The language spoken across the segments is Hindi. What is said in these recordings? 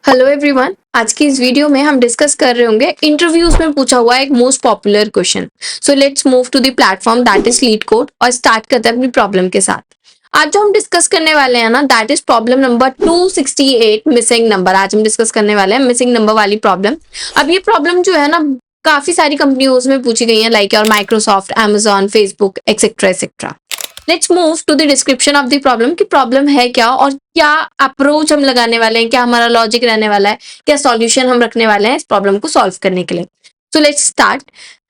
हेलो एवरीवन, आज की इस वीडियो में हम डिस्कस कर रहे होंगे इंटरव्यूज में पूछा हुआ एक most popular question. So let's move to the platform that is LeetCode और स्टार्ट करते हैं अपनी प्रॉब्लम के साथ। आज जो हम डिस्कस करने वाले हैं ना, that is problem number 268 missing number. आज हम डिस्कस करने वाले हैं मिसिंग नंबर वाली प्रॉब्लम। अब ये प्रॉब्लम जो है ना, काफी सारी कंपनियों में पूछी गई है, like your Microsoft, Amazon, Facebook etcetera etcetera. Let's move to the description of the problem कि प्रॉब्लम है क्या और क्या अप्रोच हम लगाने वाले हैं, क्या हमारा लॉजिक रहने वाला है, क्या सॉल्यूशन हम रखने वाले हैं इस प्रॉब्लम को सॉल्व करने के लिए। So let's start.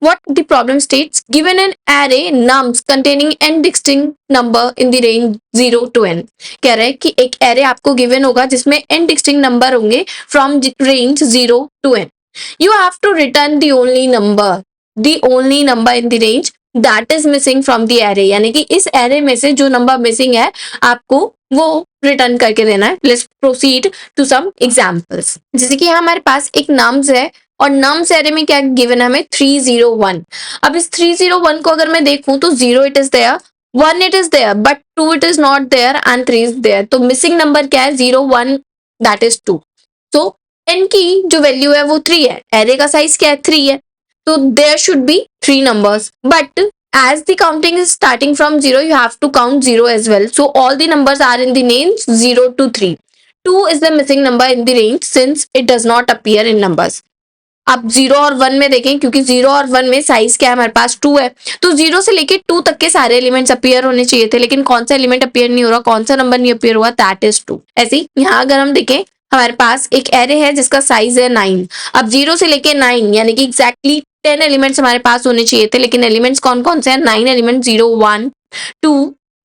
What the problem states, given an array nums containing n distinct number in the range 0 to n। कह रहा है कि एक array आपको given होगा जिसमें n distinct number होंगे from range 0 to n। You have to return the only number in the range that is missing from the array। यानी कि इस array में से जो नंबर मिसिंग है आपको वो रिटर्न करके देना है। Let's proceed to some examples. जैसे कि हमारे पास एक नम्स है और नम्स एरे में क्या गिवन है हमें 301। अब इस 301 को अगर मैं देखूं तो 0 it is there, 1 it is there, but 2 it is not there and 3 is there. तो मिसिंग नंबर क्या है? 0 1 दैट इज 2। तो n की जो वैल्यू है वो 3 है, एरे का साइज क्या है? 3 है, तो there should be 3 numbers, but as the counting is starting from 0 you have to count 0 as well, so all the numbers are in the range 0 to 3। 2 is the missing number in the range since it does not appear in numbers। अब 0 और 1 में देखें, क्योंकि 0 और 1 में साइज क्या है हमारे पास? 2 है, तो 0 से लेके 2 तक के सारे एलिमेंट्स अपीयर होने चाहिए थे, लेकिन कौन सा एलिमेंट अपीयर नहीं हो रहा, कौन सा नंबर नहीं अपीयर हुआ? That is 2। ऐसे ही यहाँ अगर हम देखें, हमारे पास एक एरे है जिसका साइज है 9। अब 0 से लेके 9 यानी कि एग्जैक्टली 10 एलिमेंट्स हमारे पास होने चाहिए थे, लेकिन एलिमेंट्स कौन कौन से हैं? 9 element, 0 1 2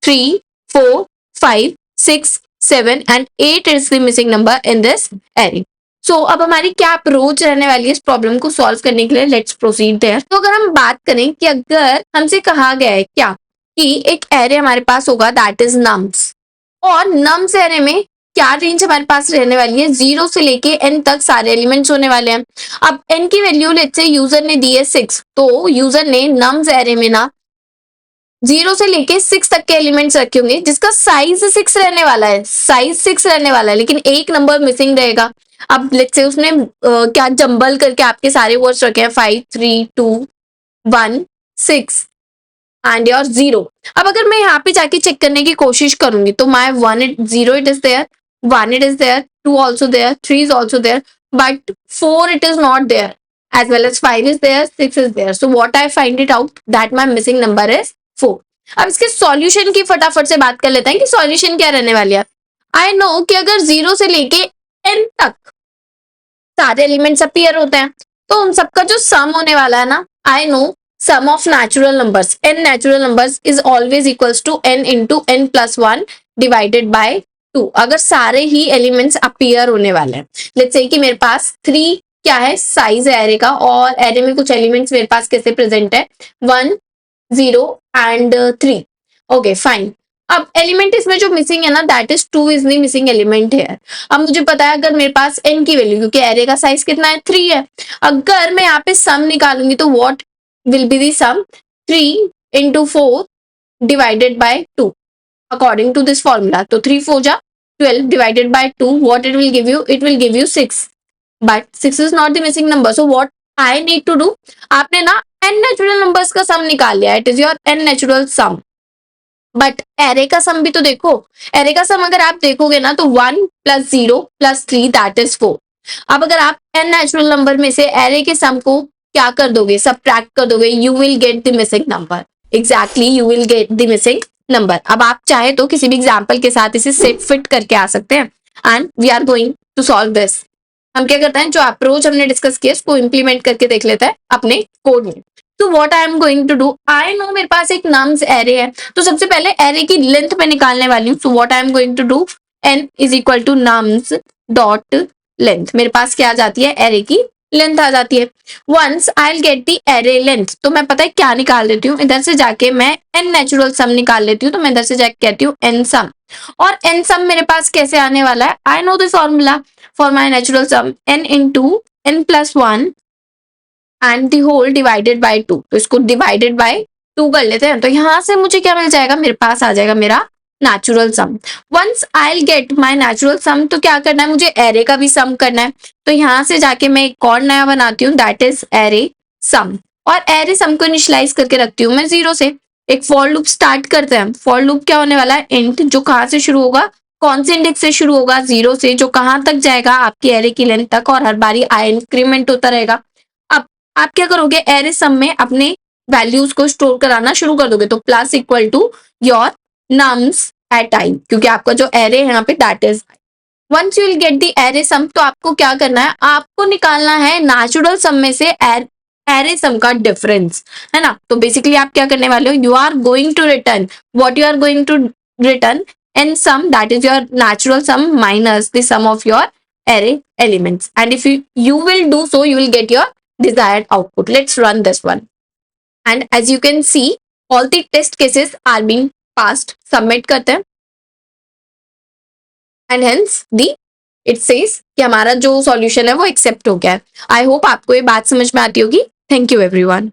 3 4 5 6 7 and 8 is the missing number in this array. So अब हमारी क्या अप्रोच रहने वाली है इस प्रॉब्लम को सॉल्व करने के लिए? Let's proceed there. तो अगर हम बात करें कि अगर हमसे कहा गया है क्या कि एक एरे हमारे पास होगा दैट इज नम्स, और नम्स एरे में क्या रेंज हमारे पास रहने वाली है? 0 से लेके n तक सारे एलिमेंट्स होने वाले हैं। अब n की वैल्यू लेट्स से यूजर ने दी है 6, तो यूजर ने नम्स एरे में ना 0 से लेके 6 तक के एलिमेंट्स रखे होंगे जिसका साइज 6 रहने वाला है, साइज 6 रहने वाला है, लेकिन एक नंबर मिसिंग रहेगा। अब लेट्स से उसने क्या जंबल करके आपके सारे वर्ड्स रखे हैं 5 3 2 1 6 एंड योर 0। अब अगर मैं यहाँ पे जाके चेक करने की कोशिश करूंगी तो my 0 it is there, 1 it is there, 2 also there, 3 is also there, but 4 it is not there, as well as 5 is there, 6 is there। So what I find it out that my missing number is 4। अब इसके सॉल्यूशन की फटाफट से बात कर लेते हैं कि सॉल्यूशन क्या रहने वाली है। आई नो कि अगर 0 से लेके n तक सारे एलिमेंट्स अपीयर होते हैं तो उन सबका जो सम होने वाला है ना, I know some of natural numbers, n natural numbers is always equals to n into n plus 1 divided by 2। अगर सारे ही एलिमेंट्स अपीयर होने वाले हैं, लेट्स से कि मेरे पास 3 क्या है साइज है एरे का, और एरे में कुछ एलिमेंट्स मेरे पास कैसे प्रेजेंट है 1 0 एंड 3। Okay fine. अब एलिमेंट इसमें जो मिसिंग है ना that is 2 is the missing element है। अब मुझे पता है अगर मेरे पास n की वैल्यू, क्योंकि एरे का साइज कितना है 3 है, अगर मैं यहाँ पे सम निकालूंगी तो what will be the sum? 3 into 4 divided by 2 according to this formula। तो 3 4 जा 12 divided by 2, what it will give you? It will give you 6, but 6 is not the missing number। So what I need to do? आपने ना n natural numbers का सम निकाल लिया, it is your n natural sum, but array का सम भी तो देखो। एरे का सम अगर आप देखोगे ना तो 1 + 0 + 3 दैट इज 4। अब अगर आप n नेचुरल नंबर में से एरे के सम को क्या कर दोगे? सबट्रैक्ट कर दोगे, you will get the missing number. Exactly you will get the missing number. अब आप चाहे तो किसी भी एग्जाम्पल के साथ इसे सेट फिट करके आ सकते हैं and we are going to solve this. हम क्या करते हैं, जो अप्रोच हमने डिस्कस किया उसको इम्प्लीमेंट करके देख लेते हैं अपने कोड में। तो what I am going to do, I know मेरे पास एक नम्स एरे है, तो सबसे पहले एरे की लेंथ में निकालने वाली हूँ। So what I am going to do, n is equal to nums dot length. मेरे पास क्या आ जाती है? एरे की लेंथ आ जाती है। Once I will get the array length, तो मैं पता है क्या निकाल लेती हूँ, इधर से जाके मैं n नेचुरल सम निकाल लेती हूँ। तो मैं इधर से जाके कहती हूँ n सम, और n सम मेरे पास कैसे आने वाला है? I know the formula for my natural sum, n into n plus 1 and the whole divided by 2। तो इसको डिवाइडेड बाय 2 कर लेते हैं, तो यहाँ से मुझे क्या मिल जाएगा? मेरे पास आ जाएगा मेरा natural sum. Once I get my natural sum, तो क्या करना है, मुझे एरे का भी सम करना है। तो यहाँ से जाके मैं एक और नया बनाती हूँ, दैट इज एरे सम। और एरे सम को इनिशियलाइज करके रखती हूँ मैं 0 से। एक फॉर लूप स्टार्ट करते हैं। फॉर लूप क्या होने वाला है, इंट जो कहाँ से शुरू होगा, कौन से इंडेक्स से शुरू होगा, 0 से, जो कहाँ तक जाएगा आपकी एरे की लेंथ तक, और हर बारी आई इंक्रीमेंट होता रहेगा। अब आप क्या करोगे, एरे सम में अपने वैल्यूज को स्टोर कराना शुरू कर दोगे। तो plus equal to your nums at i, क्योंकि आपका जो एरे है यहाँ पे that is once you will get the array sum. तो आपको क्या करना है, आपको निकालना है नेचुरल सम में से एरे सम का डिफरेंस, है ना। तो बेसिकली आप क्या करने वाले हो, you are going to return what you are going to return in sum, that is your natural sum minus the sum of your array elements, and if you will do so, you will get your desired output. Let's run this one, and as you can see all the test cases are being passed. Submit करते हैं and hence the it says कि हमारा जो सॉल्यूशन है वो एक्सेप्ट हो गया है। आई होप आपको ये बात समझ में आती होगी। Thank you everyone.